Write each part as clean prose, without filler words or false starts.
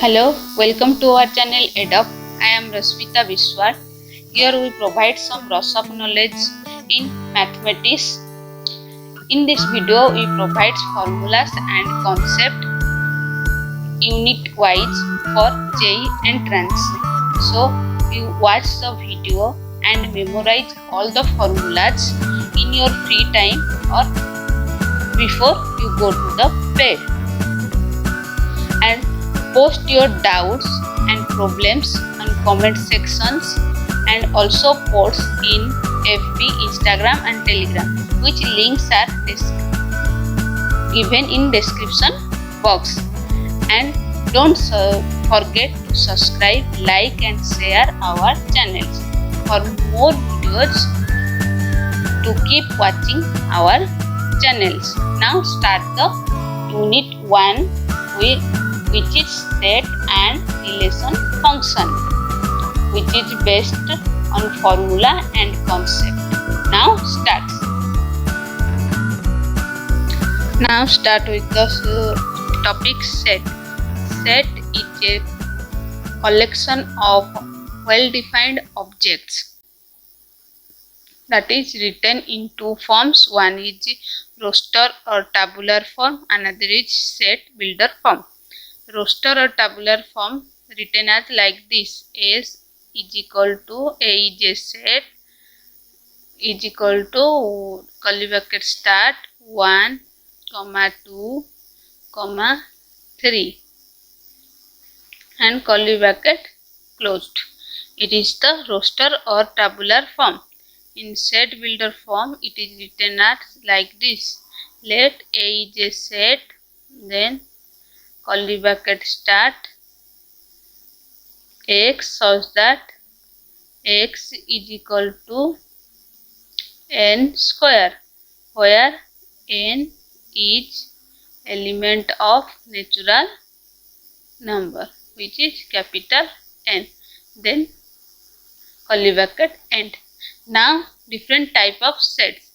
Hello, welcome to our channel EdUp. I am Rasmita Biswar. Here we provide some rush of knowledge in mathematics. In this video, we provide formulas and concept unit wise for JEE entrance. So you watch the video and memorize all the formulas in your free time or before you go to the bed. And post your doubts and problems on comment sections and also post in FB, Instagram and Telegram, which links are given in description box. And don't forget to subscribe, like and share our channels for more videos to keep watching our channels. Now start the unit 1 which is set and relation function, which is based on formula and concept. Now start with the topic set. Set is a collection of well-defined objects that is written in two forms. One is roster or tabular form, another is set builder form. Roster or tabular form written as like this: S is equal to A is a set is equal to curly bracket start 1, 2, 3 and curly bracket closed. It is the roster or tabular form. In set builder form, it is written as like this: let A is a set, then curly bracket start x such that x is equal to n square, where n is element of natural number, which is capital N, then curly bracket end. Now different type of sets.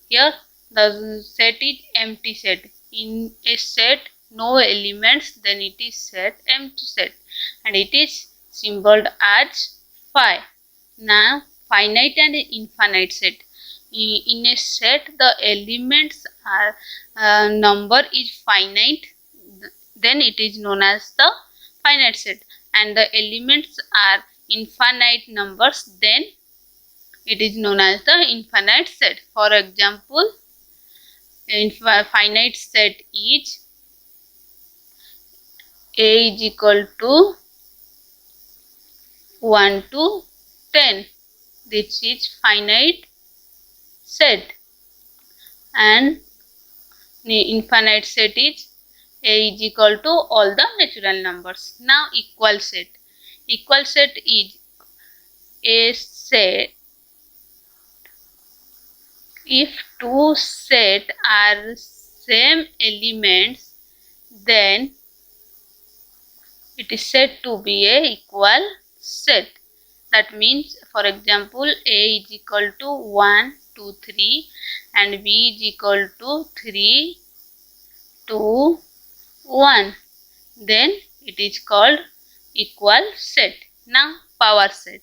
Here the set is empty set. In a set no elements, then it is set empty set and it is symbolized as phi. Now finite and infinite set. In a set the elements are number is finite, then it is known as the finite set, and the elements are infinite numbers, then it is known as the infinite set. For example, finite set is A is equal to 1 to 10. This is finite set. And infinite set is A is equal to all the natural numbers. Now equal set. Equal set is a set if two sets are same elements, then it is said to be a equal set. That means, for example, A is equal to 1, 2, 3 and B is equal to 3, 2, 1. Then it is called equal set. Now power set.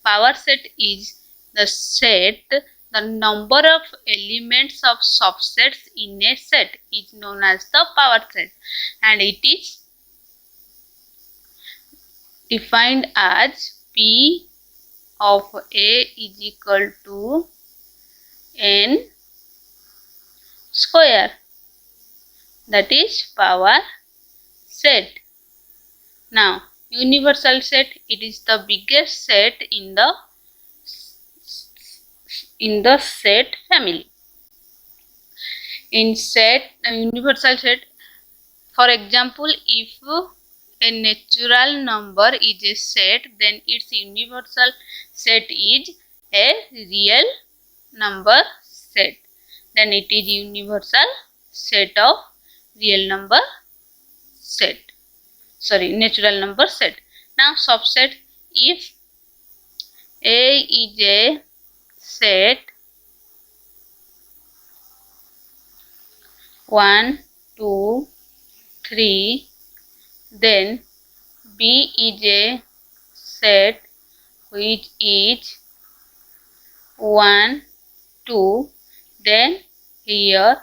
Power set is the set, the number of elements of subsets in a set is known as the power set, and it is defined as P of A is equal to N square. That is power set. Now universal set, it is the biggest set in the set family. In set universal set, for example, if a natural number is a set, then its universal set is a real number set. Then it is universal set of real number set. Natural number set. Now subset, if A is a set 1, 2, 3, then B is a set which is 1, 2, then here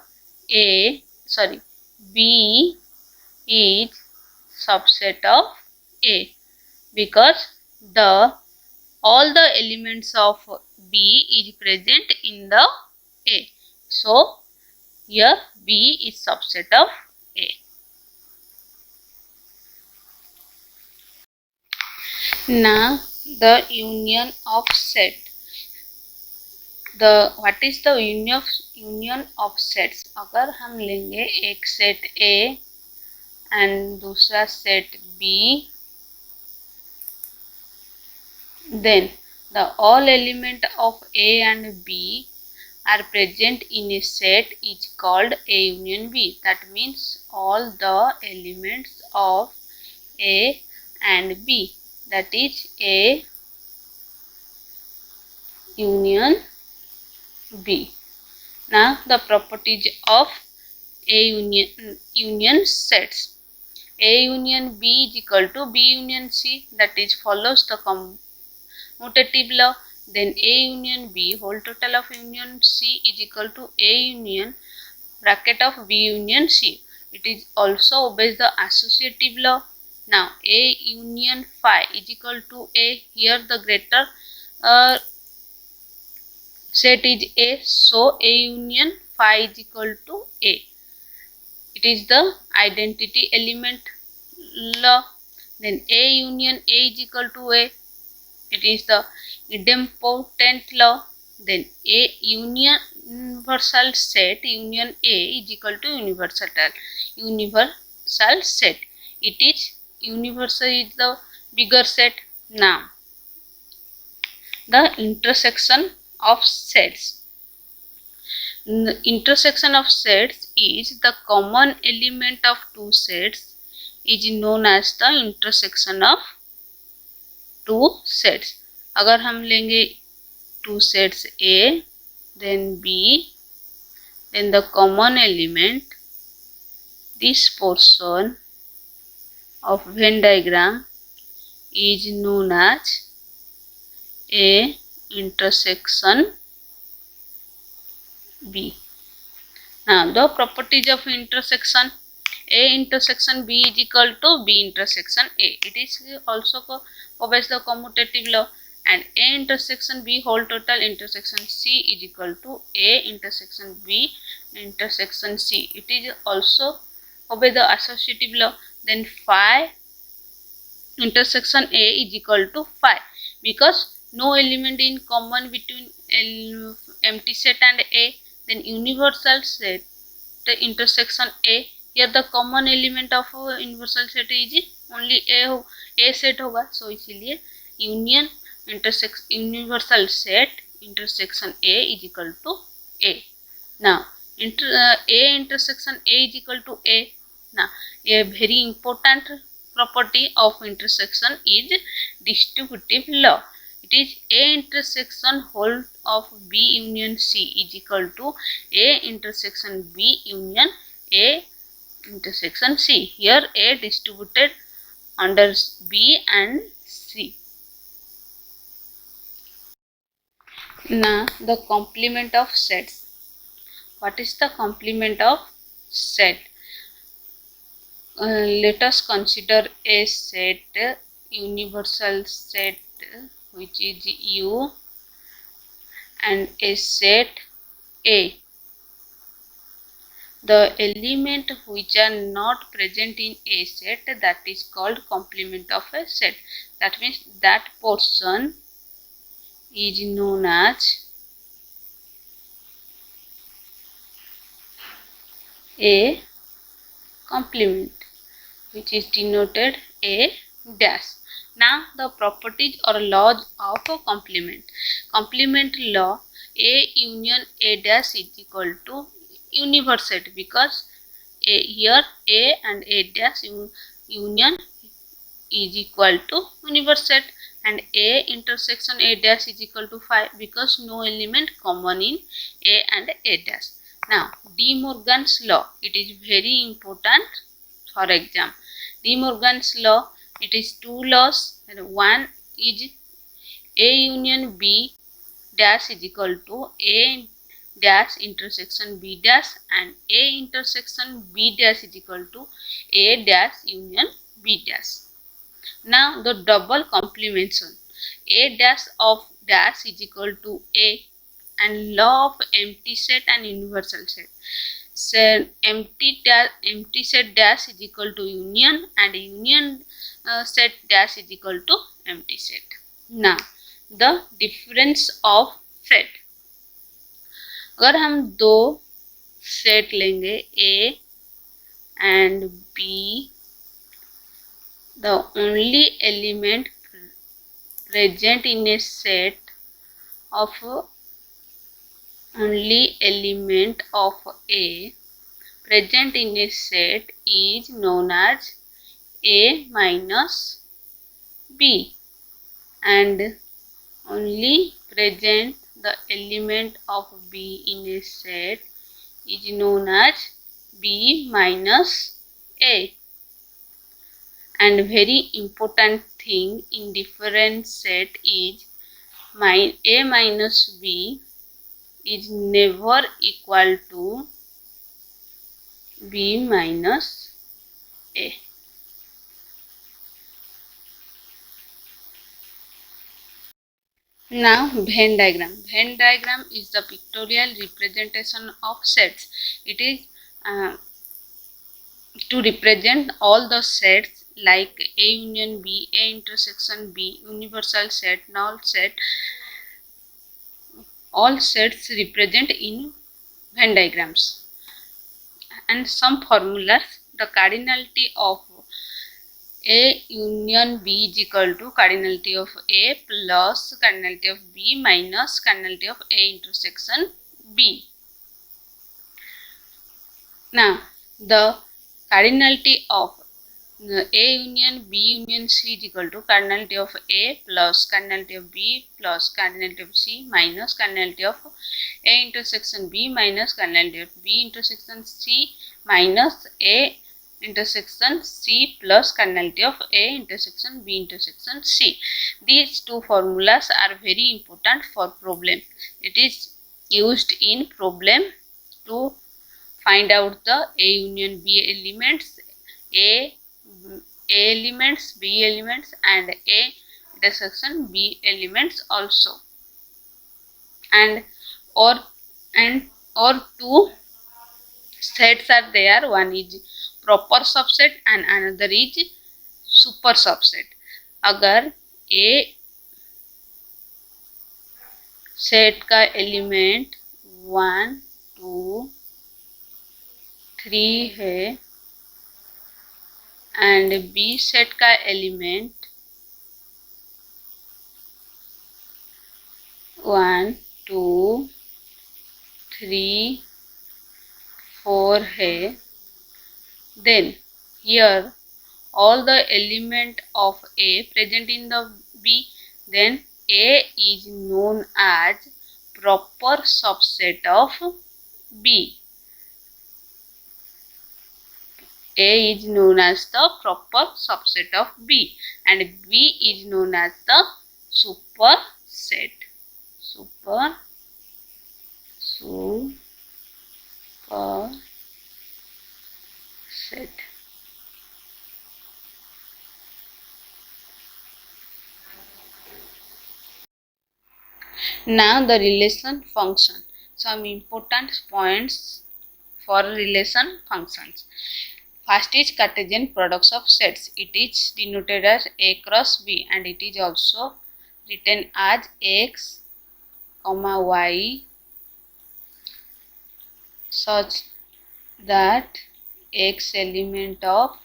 B is subset of A, because all the elements of B is present in the A. So here B is subset of A. Now the union of set. What is the union of sets? अगर हम लेंगे एक set A and दूसरा set B, then the all element of A and B are present in a set is called A union B. That means all the elements of A and B, that is A union B. Now the properties of A union sets. A union B is equal to B union C, that is follows the commutative law. Then A union B whole total of union C is equal to A union bracket of B union C. It is also obeys the associative law. Now A union phi is equal to A. Here the greater set is A, so A union phi is equal to A. It is the identity element law. Then A union A is equal to A. It is the idempotent law. Then A universal set union A is equal to universal set. It is universal is the bigger set. Now the intersection of sets. The intersection of sets is the common element of two sets is known as the intersection of two sets. अगर हम लेंगे two sets A, then B, then the common element, this portion of Venn diagram is known as A intersection B. Now the properties of intersection. A intersection B is equal to B intersection A. It is also obeys the commutative law. And A intersection B whole total intersection C is equal to A intersection B intersection C. It is also obey the associative law. Then phi intersection A is equal to phi, because no element in common between empty set and A. Then universal set the intersection A. Here the common element of universal set is only A set होगा, so इसीलिए union universal set intersection A is equal to A. Now A intersection A is equal to A. Now a very important property of intersection is distributive law. It is A intersection whole of B union C is equal to A intersection B union A intersection C. Here A distributed under B and C. Now the complement of sets. What is the complement of set? Let us consider a set, universal set which is U, and a set A. The element which are not present in a set, that is called complement of a set. That means that portion is known as a complement, which is denoted A dash. Now the properties or laws of a complement. Complement law, A union A dash is equal to universe set, because here A and A dash union is equal to universe set, and A intersection A dash is equal to phi, because no element common in A and A dash. Now De Morgan's law, it is very important for exam. De Morgan's law, it is two laws. One is A union B dash is equal to A dash intersection B dash, and A intersection B dash is equal to A dash union B dash. Now the double complementation, A dash of dash is equal to A, and law of empty set and universal set. So empty set dash is equal to union, and union set dash is equal to empty set. Now the difference of set, अगर हम दो set लेंगे A and B, the only element present in a set of A present in a set is known as A minus B, and only present the element of B in a set is known as B minus A. And very important thing in different set is A minus B is never equal to B minus A. Now Venn diagram. Venn diagram is the pictorial representation of sets. It is to represent all the sets like A union B, A intersection B, universal set, null set. All sets represent in Venn diagrams. And some formulas. The cardinality of A union B is equal to cardinality of A plus cardinality of B minus cardinality of A intersection B. Now the cardinality of A union B union C is equal to cardinality of A plus cardinality of B plus cardinality of C minus cardinality of A intersection B minus cardinality of B intersection C minus A intersection C plus cardinality of A intersection B intersection C. These two formulas are very important for problem. It is used in problem to find out the A union B elements, A elements, B elements, and A intersection B elements also. And or two sets are there. One is proper subset and another is super subset. अगर A set का element 1, 2, 3 है and B set का element 1, 2, 3, 4 है, then here all the element of A present in the B, then A is known as proper subset of B. A is known as the proper subset of B, and B is known as the superset. Superset. Now the relation function. Some important points for relation functions. First is Cartesian products of sets. It is denoted as A cross B, and it is also written as X, Y, such that X element of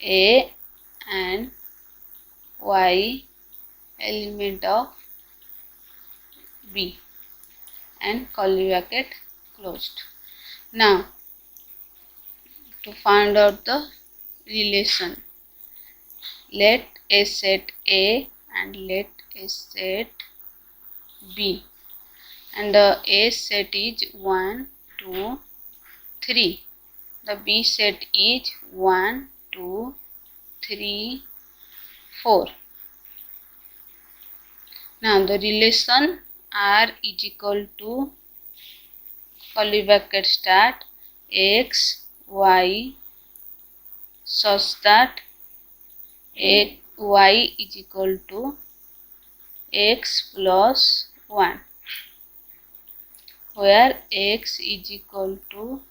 A and Y element of B, and curly bracket closed. Now to find out the relation, let A set A and let A set B, and the A set is 1, 2, 3. The B set is 1, 2, 3, 4. Now the relation R is equal to curly bracket start x, y such that y is equal to x plus 1, where x is equal to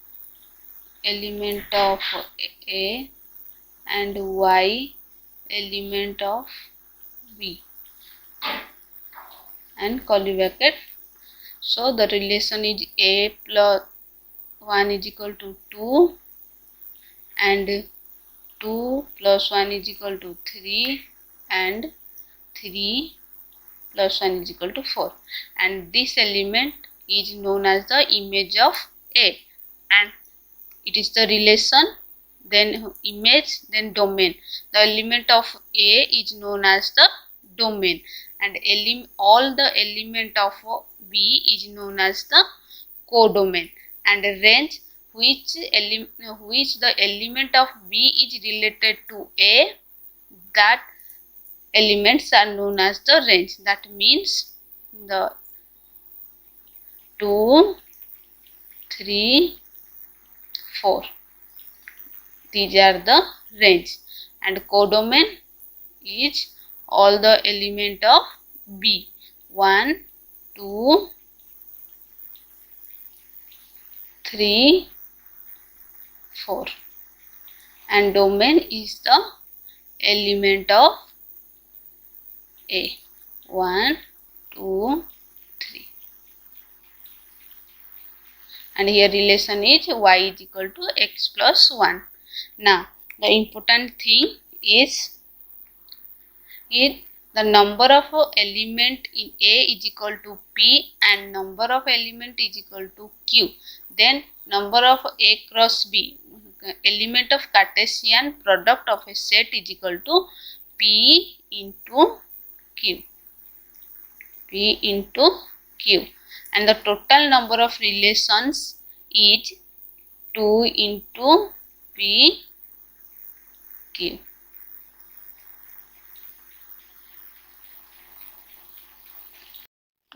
element of A and y element of B and curly bracket. So the relation is A plus 1 is equal to 2 and 2 plus 1 is equal to 3 and 3 plus 1 is equal to 4, and this element is known as the image of A, and it is the relation, then image, then domain. The element of A is known as the domain, and all the element of B is known as the codomain, and range which the element of B is related to A, that elements are known as the range. That means the 2, 3, 4, these are the range, and codomain is all the element of B, 1, 2, 3, 4, and domain is the element of A, 1, 2, 3, and here relation is y is equal to x plus 1. Now the important thing is the number of element in A is equal to P and number of element is equal to Q. Then number of A cross B, element of Cartesian product of a set, is equal to P into Q. P into Q, and the total number of relations is 2 into P Q.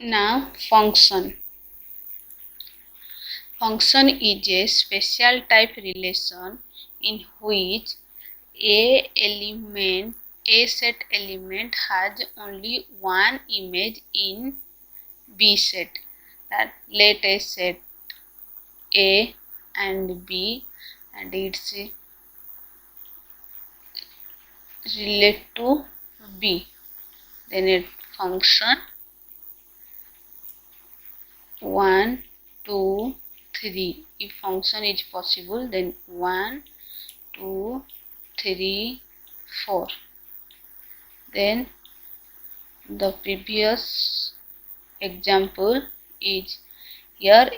Now function. Function is a special type relation in which A set element has only one image in B set. That let A set A and B, and it's relate to B. Then a function 1, 2, 3. If function is possible, then 1, 2, 3, 4. Then the previous example is here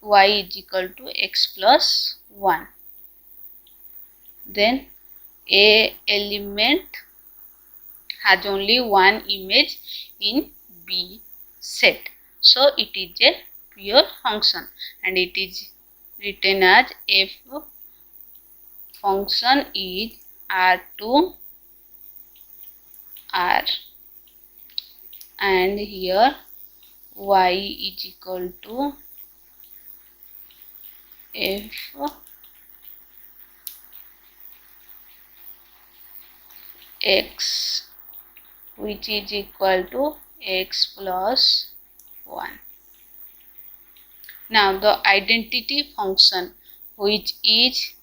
y is equal to x plus 1. Then A element has only one image in B set, so it is a pure function, and it is written as f function is R to R, and here y is equal to f x, which is equal to x plus 1. Now the identity function, which is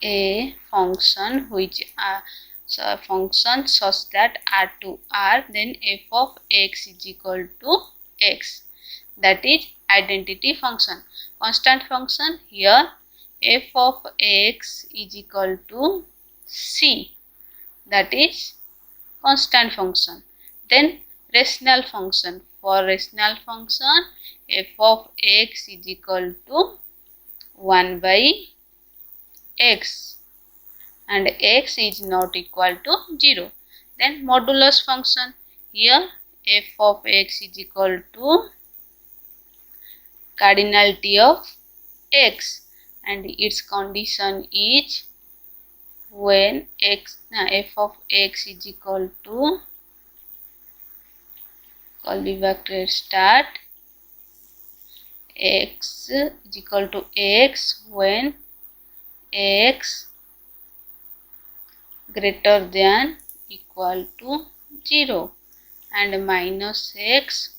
a function which function such that R to R, then f of x is equal to x, that is identity function. Constant function, here f of x is equal to c, that is constant function. Then rational function, for rational function f of x is equal to 1 by x, and x is not equal to 0. Then modulus function, here f of x is equal to cardinality of x, and its condition is when f of x is equal to curly bracket start x is equal to x when x greater than equal to 0 and minus x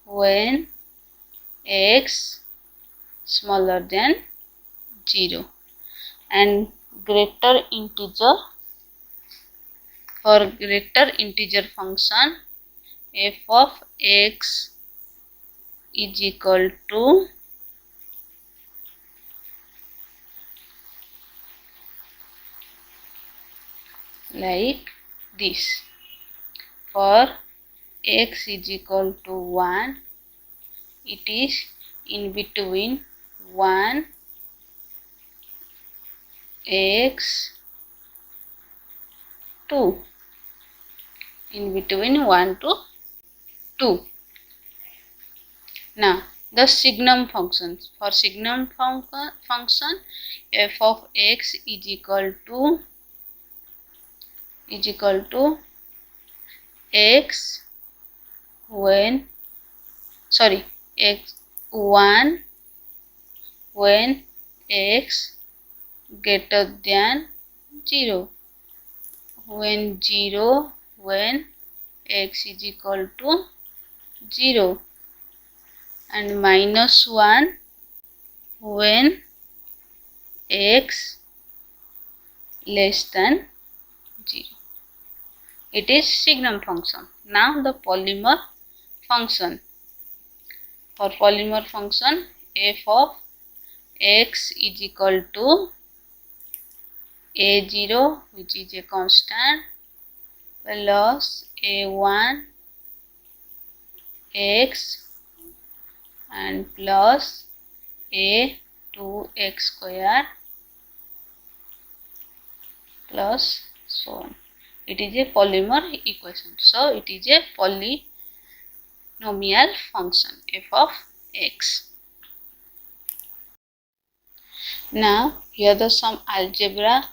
when x smaller than 0 and greater integer. For greater integer function f of x is equal to like this. For x is equal to 1, it is in between 1 x 2, in between 1 to 2. Now the signum functions. For signum function f of x is equal to x when x1 when x greater than 0, when 0 when x is equal to 0 and minus 1 when x less than 0. It is signum function. Now the polymer function. For polymer function f of x is equal to a0 which is a constant plus a1 x and plus a2 x square plus so on. It is a polymer equation. So it is a polynomial function f of x. Now here are some algebra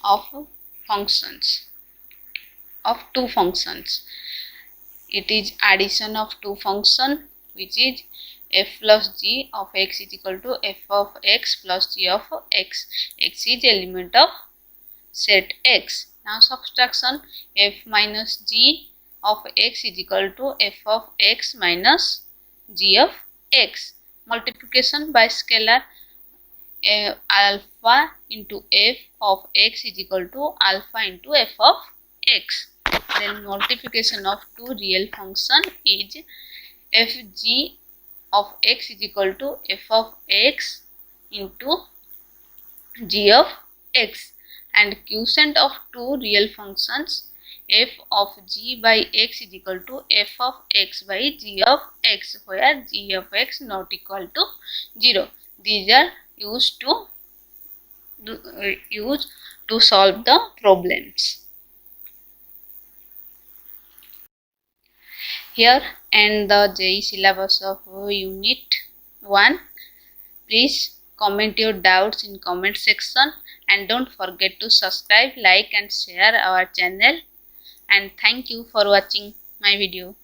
of functions, of two functions. It is addition of two functions which is f plus g of x is equal to f of x plus g of x. X is element of set x. Now subtraction f minus g of x is equal to f of x minus g of x. Multiplication by scalar alpha into f of x is equal to alpha into f of x. Then multiplication of two real function is fg of x is equal to f of x into g of x, and quotient of two real functions f of g by x is equal to f of x by g of x, where g of x not equal to 0. These are used to solve the problems. Here and the JEE syllabus of Unit 1. Please comment your doubts in comment section and don't forget to subscribe, like and share our channel. And thank you for watching my video.